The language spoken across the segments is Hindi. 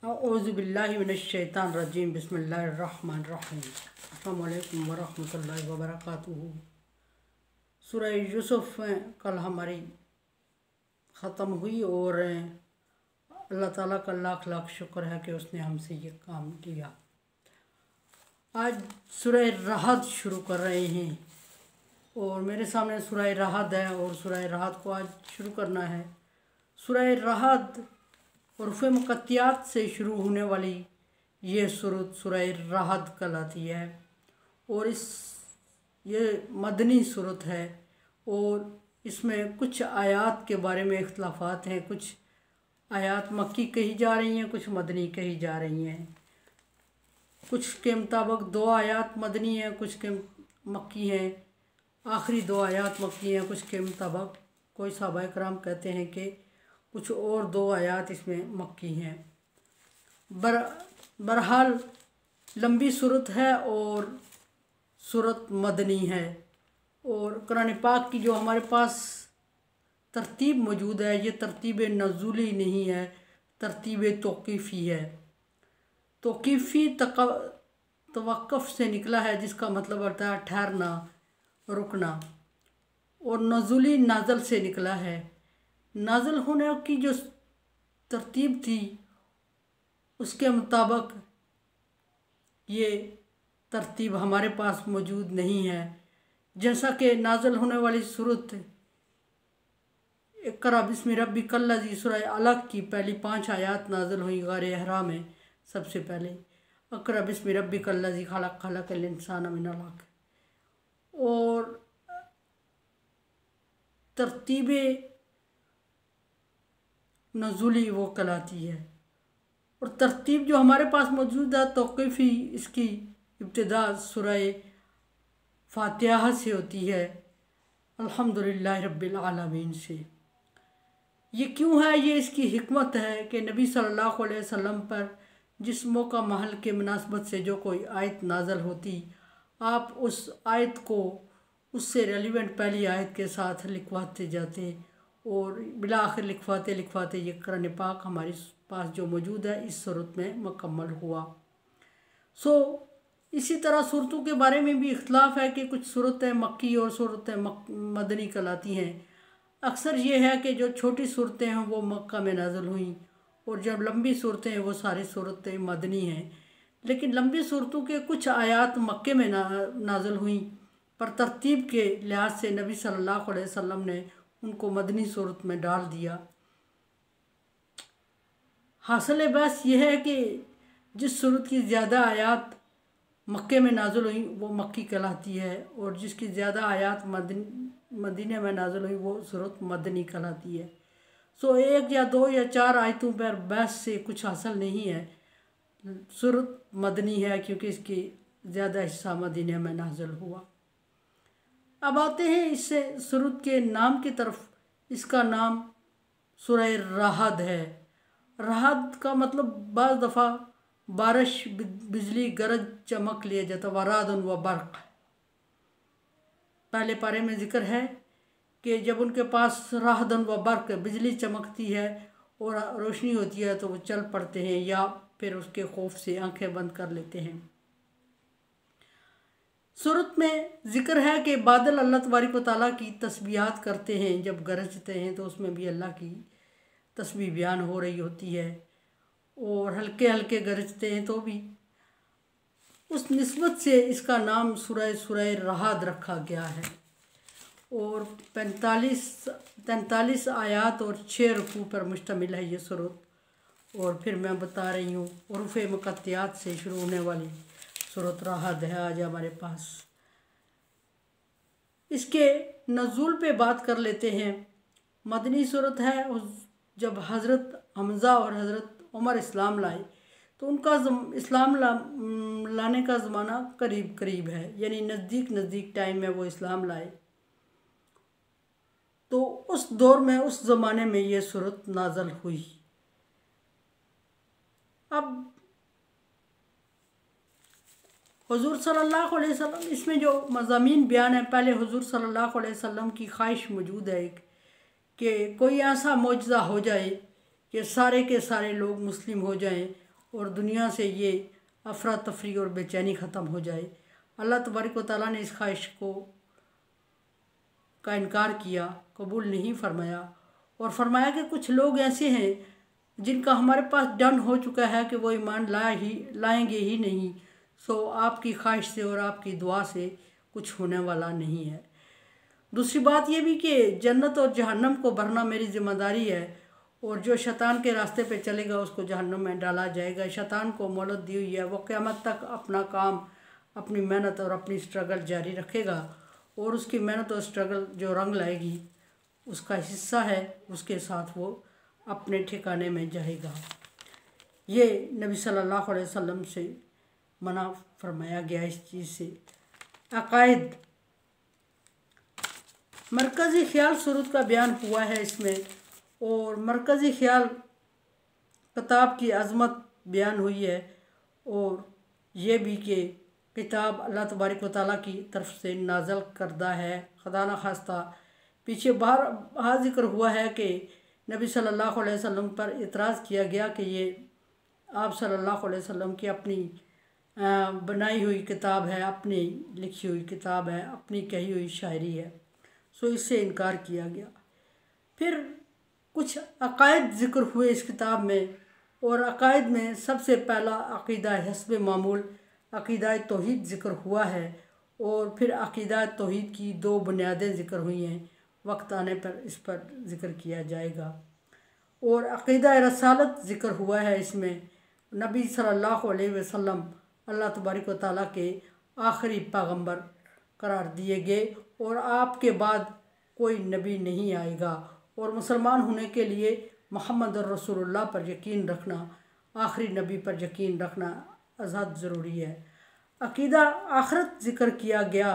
औज़ुबिल्लाहि मिनश्शैतानिर्रजीम बिस्मिल्लाहिर्रहमानिर्रहीम। अस्सलामु अलैकुम वरहमतुल्लाहि वबरकातुहू। सूरह यूसुफ कल हमारी ख़त्म हुई और अल्लाह ताला का लाख लाख शुक्र है कि उसने हमसे ये काम किया। आज सूरह रहद शुरू कर रहे हैं और मेरे सामने सूरह रहद है और सूरह रहद को आज शुरू करना है। सूरह रहद हुरूफ़ मुक़त्तियात से शुरू होने वाली ये सूरत सूरह रहद कहलाती है और ये मदनी सूरत है और इसमें कुछ आयात के बारे में इख्तिलाफ़ात हैं। कुछ आयात मक्की कही जा रही हैं, कुछ मदनी कही जा रही हैं। कुछ के मुताबिक 2 आयात मदनी हैं, कुछ के मक्की हैं, आखिरी 2 आयात मक्की हैं। कुछ के मुताबिक कोई सहाबा कराम कहते हैं कि कुछ और 2 आयात इसमें मक्की हैं। बहरहाल लंबी सूरत है और सूरत मदनी है और कुरान पाक की जो हमारे पास तरतीब मौजूद है ये तरतीब नज़ूली नहीं है, तरतीब तौक़ीफ़ी है। तौक़ीफ़ी तवक्कुफ़ से निकला है जिसका मतलब होता है ठहरना, रुकना, और नज़ूली नाज़ल से निकला है। नाज़ल होने की जो तरतीब थी उसके मुताबिक ये तरतीब हमारे पास मौजूद नहीं है। जैसा कि नाज़ल होने वाली सूरत इक़रा बिस्मि रब्बिकल लज़ी सूरह अलक़ की पहली 5 आयात नाज़ल हुई गार हिरा में। सबसे पहले इक़रा बिस्मि रब्बिकल लज़ी खलक़ खलक़ल इंसान मिन अलक़, और तरतीब नज़ूली वो कहलाती है। और तरतीब जो हमारे पास मौजूद है तौक़ीफ़ी, इसकी इब्तिदा सूरह फ़ातिहा से होती है, अल्हम्दुलिल्लाहि रब्बिल आलमीन से। ये क्यों है, ये इसकी हिकमत है कि नबी सल्लल्लाहु अलैहि वसल्लम पर जिस मौका महल के मुनासबत से जो कोई आयत नाज़ल होती, आप उस आयत को उससे रेलिवेंट पहली आयत के साथ लिखवाते जाते और बिला आखिर लिखवाते लिखवाते ये कुरान पाक हमारे पास जो मौजूद है इस सूरत में मुकम्मल हुआ। इसी तरह सूरतों के बारे में भी इख्तिलाफ़ है कि कुछ सूरतें मक्की और सूरतें मदनी कहलाती हैं। अक्सर ये है कि जो छोटी सूरतें हैं वो मक्का में नाज़िल हुई और जब लंबी सूरतें हैं वो सारी सूरतें मदनी हैं। लेकिन लंबी सूरतों के कुछ आयात मक्के में नाज़िल हुई, पर तरतीब के लिहाज से नबी सल्लल्लाहु अलैहि वसल्लम ने उनको मदनी सूरत में डाल दिया। हासिल बस यह है कि जिस सूरत की ज़्यादा आयात मक्के में नाज़िल हुई वो मक्की कहलाती है और जिसकी ज़्यादा आयात मदीने में नाज़िल हुई वो सूरत मदनी कहलाती है। 1 या 2 या 4 आयतों पर बहस से कुछ हासिल नहीं है। सूरत मदनी है क्योंकि इसकी ज़्यादा हिस्सा मदीने में नाज़िल हुआ। अब आते हैं इससे सूरत के नाम की तरफ। इसका नाम सूरह रहद है। रहद का मतलब बाज़ दफ़ा बारिश, बिजली, गरज, चमक लिया जाता, वरादन व बर्क़। पहले पारे में ज़िक्र है कि जब उनके पास राहदन व बर्क़, बिजली चमकती है और रोशनी होती है तो वो चल पड़ते हैं या फिर उसके खौफ से आंखें बंद कर लेते हैं। सूरत में ज़िक्र है कि बादल अल्लाह तबारक व तआला की तस्बीहात करते हैं, जब गरजते हैं तो उसमें भी अल्लाह की तस्बीह बयान हो रही होती है और हल्के हल्के गरजते हैं तो भी। उस निस्बत से इसका नाम सूरह रहद रखा गया है और 43 आयात और 6 रुकू पर मुश्तमिल है ये सूरत। और फिर मैं बता रही हूँ हुरूफ़ मुक़त्तियात से शुरू होने वाली सूरत रहद है आज हमारे पास। इसके नज़ूल पे बात कर लेते हैं। मदनी सूरत है। जब हज़रत हमज़ा और हज़रत उमर इस्लाम लाए तो उनका इस्लाम लाने का ज़माना करीब करीब है, यानी नज़दीक टाइम में वो इस्लाम लाए। तो उस दौर में, उस ज़माने में ये सूरत नाज़िल हुई। अब हुज़ूर सल्लल्लाहु अलैहि वसल्लम, इसमें जो मज़ामीन बयान है, पहले हुज़ूर सल्लल्लाहु अलैहि वसल्लम की ख्वाहिश मौजूद है एक कि कोई ऐसा मौजज़ा हो जाए कि सारे के सारे लोग मुस्लिम हो जाएं और दुनिया से ये अफरा तफरी और बेचैनी ख़त्म हो जाए। अल्लाह तबारक व तआला ने इस ख्वाहिश का इनकार किया, कबूल नहीं फरमाया, और फरमाया कि कुछ लोग ऐसे हैं जिनका हमारे पास डन हो चुका है कि वो ईमान लाएंगे ही नहीं। सो आपकी ख्वाहिश से और आपकी दुआ से कुछ होने वाला नहीं है। दूसरी बात ये भी कि जन्नत और जहन्नम को भरना मेरी ज़िम्मेदारी है, और जो शैतान के रास्ते पे चलेगा उसको जहन्नम में डाला जाएगा। शैतान को मोहलत दी हुई है, वो क़यामत तक अपना काम, अपनी मेहनत और अपनी स्ट्रगल जारी रखेगा, और उसकी मेहनत और स्ट्रगल जो रंग लाएगी उसका हिस्सा है, उसके साथ वो अपने ठिकाने में जाएगा। ये नबी सल्लल्लाहु अलैहि वसल्लम से मना फरमाया गया इस चीज़ से। अकायद मरकज़ी ख्याल सुरूद का बयान हुआ है इसमें, और मरकज़ी ख्याल किताब की अज़मत बयान हुई है, और ये भी कि किताब अल्लाह तबारक व तआला की तरफ से नाज़ल करदा है। खुदा न खास्ता पीछे बाहर ज़िक्र हुआ है कि नबी सल्लल्लाहु अलैहि वसल्लम पर इतराज़ किया गया कि ये आप सल्लल्लाहु अलैहि वसल्लम की अपनी बनाई हुई किताब है, अपनी लिखी हुई किताब है, अपनी कही हुई शायरी है। सो इससे इनकार किया गया। फिर कुछ अकायद ज़िक्र हुए इस किताब में, और अकायद में सबसे पहला अक़ीदा हस्ब मामूल अक़ीदा तौहीद ज़िक्र हुआ है, और फिर अक़ीदा तौहीद की दो बुनियादें ज़िक्र हुई हैं। वक्त आने पर इस पर ज़िक्र किया जाएगा। और अक़ीदा रसालत ज़िक्र हुआ है। इसमें नबी सल्लल्लाहु अलैहि वसल्लम अल्लाह तबारक व तआला के आखिरी पैगंबर करार दिए गए, और आपके बाद कोई नबी नहीं आएगा, और मुसलमान होने के लिए मोहम्मद रसूलुल्लाह पर यकीन रखना, आखिरी नबी पर यकीन रखना अज़हद ज़रूरी है। अक़ीदा आखरत ज़िक्र किया गया,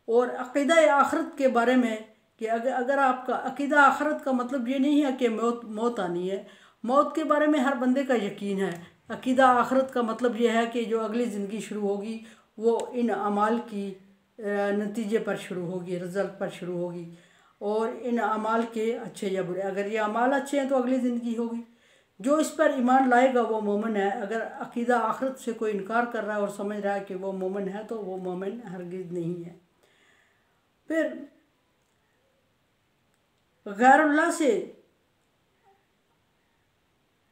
और अक़ीदा आखरत के बारे में कि अगर आपका अक़ीदा आखरत का मतलब ये नहीं है कि मौत आनी है। मौत के बारे में हर बंदे का यकीन है। अक़ीदा आखरत का मतलब यह है कि जो अगली ज़िंदगी शुरू होगी वो इन अमाल की नतीजे पर शुरू होगी, रिज़ल्ट पर शुरू होगी, और इन अमाल के अच्छे या बुरे। अगर ये अमाल अच्छे हैं तो अगली ज़िंदगी होगी। जो इस पर ईमान लाएगा वो मोमिन है। अगर अक़ीदा आखरत से कोई इनकार कर रहा है और समझ रहा है कि वो मोमिन है तो वो मोमिन हरगिज़ नहीं है। फिर गैरुल्लाह से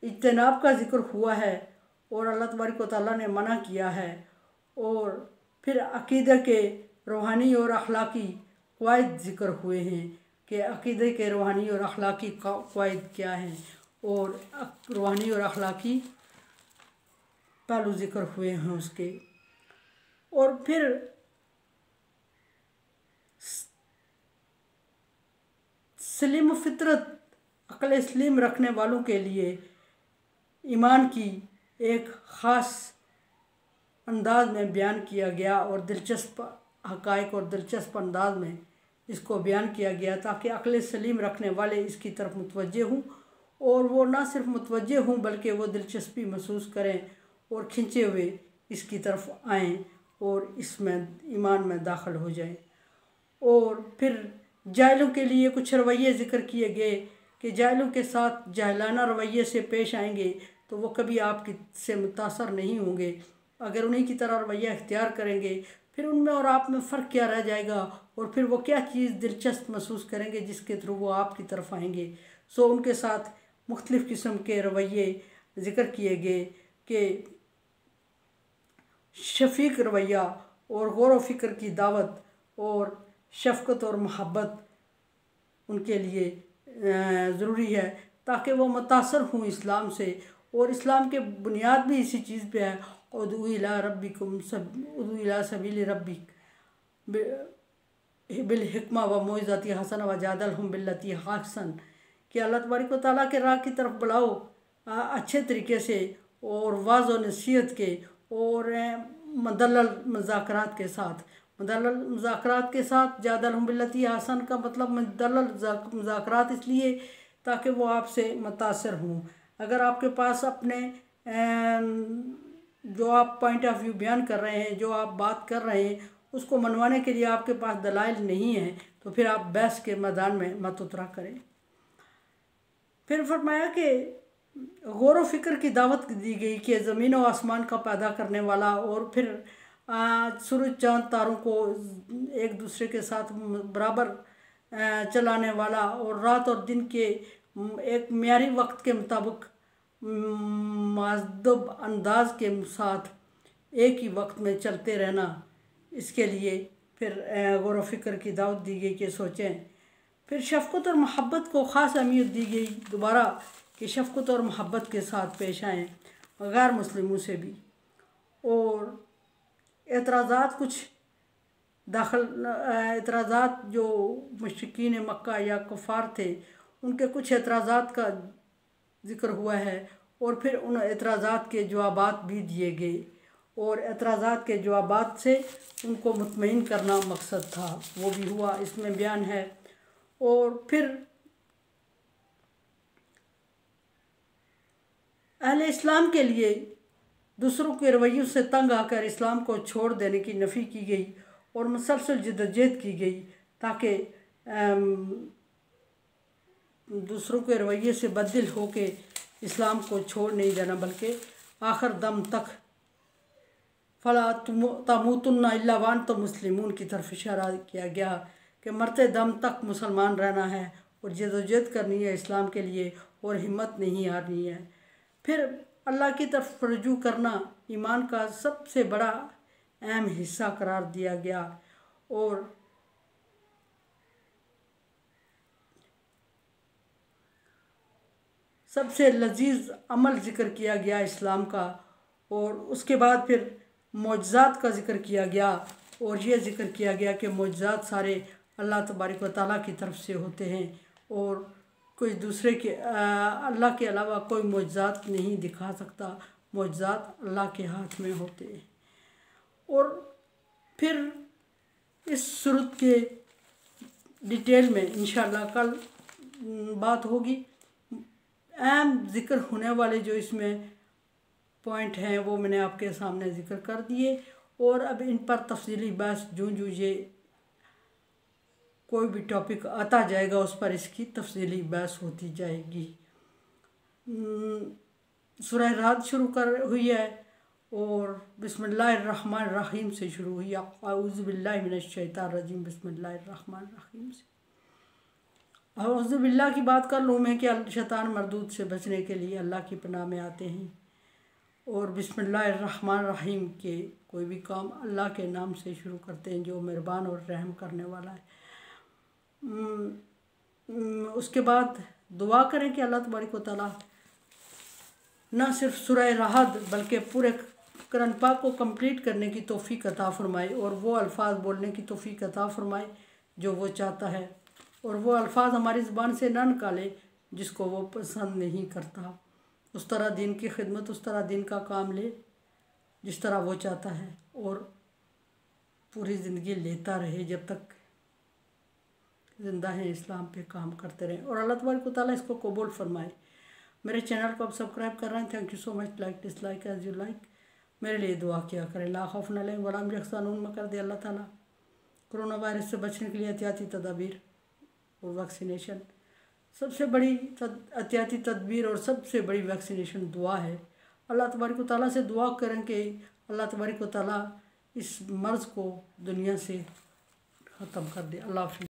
इज्तनाब का ज़िक्र हुआ है, और अल्लाह तबारक व तआला ने मना किया है। और फिर अक़ीदे के रूहानी और अखलाकी क़वाइद ज़िक्र हुए हैं कि अक़ीदे के रूहानी और अखलाकी क़वाइद क्या हैं, और रूहानी और अखलाकी पहलू ज़िक्र हुए हैं उसके। और फिर सलीम फितरत अक़ल सलीम रखने वालों के लिए ईमान की एक ख़ास अंदाज में बयान किया गया, और दिलचस्प हक़ाइक़ और दिलचस्प अंदाज में इसको बयान किया गया, ताकि अक़ल सलीम रखने वाले इसकी तरफ मुतवज्जे हों, और वो ना सिर्फ मुतवज्जे हों बल्कि वो दिलचस्पी महसूस करें और खिंचे हुए इसकी तरफ आएँ और इसमें ईमान में दाखिल हो जाएं। और फिर जाहिलों के लिए कुछ रवैये ज़िक्र किए गए कि जाहिलों के साथ जाहिलाना रवैये से पेश आएंगे तो वो कभी आपकी से मुतासर नहीं होंगे। अगर उन्हीं की तरह रवैया इख्तियार करेंगे फिर उनमें और आप में फ़र्क क्या रह जाएगा, और फिर वो क्या चीज़ दिलचस्प महसूस करेंगे जिसके थ्रू वो आपकी तरफ आएंगे। सो उनके साथ मुख्तलिफ़ किस्म के रवैये ज़िक्र किए गए कि शफ़ीक रवैया और गौर व फ़िक्र की दावत और शफ़क़त और मोहब्बत उनके लिए ज़रूरी है, ताकि वो मुतासर हों इस्लाम से। और इस्लाम के बुनियाद भी इसी चीज़ पे है, उदू इला रब्बिकुम उदू इला सबील रब्बिक बिल हिकमा व मौइज़ती हसन व जादिलहुम बिल्लती अहसन, कि अल्लाह तबारक व तआला के राह की तरफ बढ़ाओ अच्छे तरीके से और वाज़ व नसीहत के और मदल्लल मुज़ाकरात के साथ। मदल्लल मुज़ाकरात के साथ जादिलहुम बिल्लती अहसन का मतलब मदल्लल मुज़ाकरात इसलिए ताकि वो आपसे मुतासर हों। अगर आपके पास अपने जो आप पॉइंट ऑफ व्यू बयान कर रहे हैं, जो आप बात कर रहे हैं, उसको मनवाने के लिए आपके पास दलाइल नहीं है तो फिर आप बहस के मैदान में मत उतरा करें। फिर फरमाया कि गौर व फिक्र की दावत दी गई कि ज़मीन और आसमान का पैदा करने वाला, और फिर सूरज चाँद तारों को एक दूसरे के साथ बराबर चलाने वाला, और रात और दिन के एक म्यारी वक्त के मुताबिक मुअद्दब अंदाज के साथ एक ही वक्त में चलते रहना, इसके लिए फिर गौर व फिक्र की दावत दी गई कि सोचें। फिर शफ़क़त और मोहब्बत को ख़ास अहमियत दी गई दोबारा कि शफ़क़त और मोहब्बत के साथ पेश आएँ गैर मुस्लिमों से भी। और एतराज़ात कुछ एतराज़ात जो मुश्रिकीन मक्का या कुफ़ार थे, उनके कुछ एतराज़ात का ज़िक्र हुआ है, और फिर उन एतराज़ात के जवाबात भी दिए गए, और एतराज़ात के जवाबात से उनको मुतमईन करना मकसद था, वो भी हुआ, इसमें बयान है। और फिर अहले इस्लाम के लिए दूसरों के रवैयों से तंग आकर इस्लाम को छोड़ देने की नफ़ी की गई और मुसलसल जद्दोजहद की गई, ताकि दूसरों के रवैये से बददिल होके इस्लाम को छोड़ नहीं देना, बल्कि आखिर दम तक फला तमूतुन्ना इल्ला व अंतुम मुस्लिमून की तरफ इशारा किया गया कि मरते दम तक मुसलमान रहना है और जद्दोजहद करनी है इस्लाम के लिए, और हिम्मत नहीं हारनी है। फिर अल्लाह की तरफ रुजू करना ईमान का सबसे बड़ा अहम हिस्सा करार दिया गया, और सबसे लजीज अमल ज़िक्र किया गया इस्लाम का। और उसके बाद फिर मोजज़ात का ज़िक्र किया गया, और ये ज़िक्र किया गया कि मोजज़ात सारे अल्लाह तबारक व तआला की तरफ से होते हैं, और कोई दूसरे के अल्लाह के अलावा कोई मोजज़ात नहीं दिखा सकता, मोजज़ात अल्लाह के हाथ में होते हैं। और फिर इस सूरत के डिटेल में इंशाअल्लाह कल बात होगी। अहम ज़िक्र होने वाले जो इसमें पॉइंट हैं वो मैंने आपके सामने ज़िक्र कर दिए, और अब इन पर तफसीली बहस जो ये कोई भी टॉपिक आता जाएगा उस पर इसकी तफसीली बहस होती जाएगी। सूरह राद शुरू कर हुई है, और बिस्मिल्लाहिर्रहमानिर्रहीम से शुरू हुई है। अऊज़ु बिल्लाहि मिनश शैतानिर रजीम, बिस्मिल्लाहिर्रहमानिर्रहीम से। अऊज़ु बिल्लाह की बात कर लूँ मैं कि शैतान मरदूद से बचने के लिए अल्लाह की पनाह में आते हैं, और बिस्मिल्लाहिर्रहमानिर्रहीम के कोई भी काम अल्लाह के नाम से शुरू करते हैं जो मेहरबान और रहम करने वाला है। उसके बाद दुआ करें कि अल्लाह तबारक व तआला न सिर्फ सूरह राहत बल्कि पूरे कुरान पाक को कंप्लीट करने की तौफीक अता फरमाए, और वो अल्फाज बोलने की तौफीक अता फरमाए जो वो चाहता है, और वो अल्फाज हमारी ज़ुबान से ना निकाले जिसको वो पसंद नहीं करता। उस तरह दीन की खिदमत, उस तरह दीन का काम ले जिस तरह वो चाहता है, और पूरी ज़िंदगी लेता रहे जब तक ज़िंदा हैं, इस्लाम पे काम करते रहें, और अल्लाह तबारक व तआला इसको कबूल फरमाए। मेरे चैनल को आप सब्सक्राइब कर रहे हैं, thank you so much. Like dislike as you like. मेरे लिए दुआ किया करें। ला खौफुन अलैहिम वला हुम यहज़नून में कर दे अल्लाह ताला। कोरोना वायरस से बचने के लिए एहतियाती तदाबीर और वैक्सीनेशन, सबसे बड़ी एहतियाती तदबीर और सबसे बड़ी वैक्सीनेशन दुआ है। अल्लाह तबारक व तआला से दुआ करें कि अल्लाह तबारक व तआला इस मर्ज़ को दुनिया से ख़त्म कर दे। अल्लाह हाफ़िज़।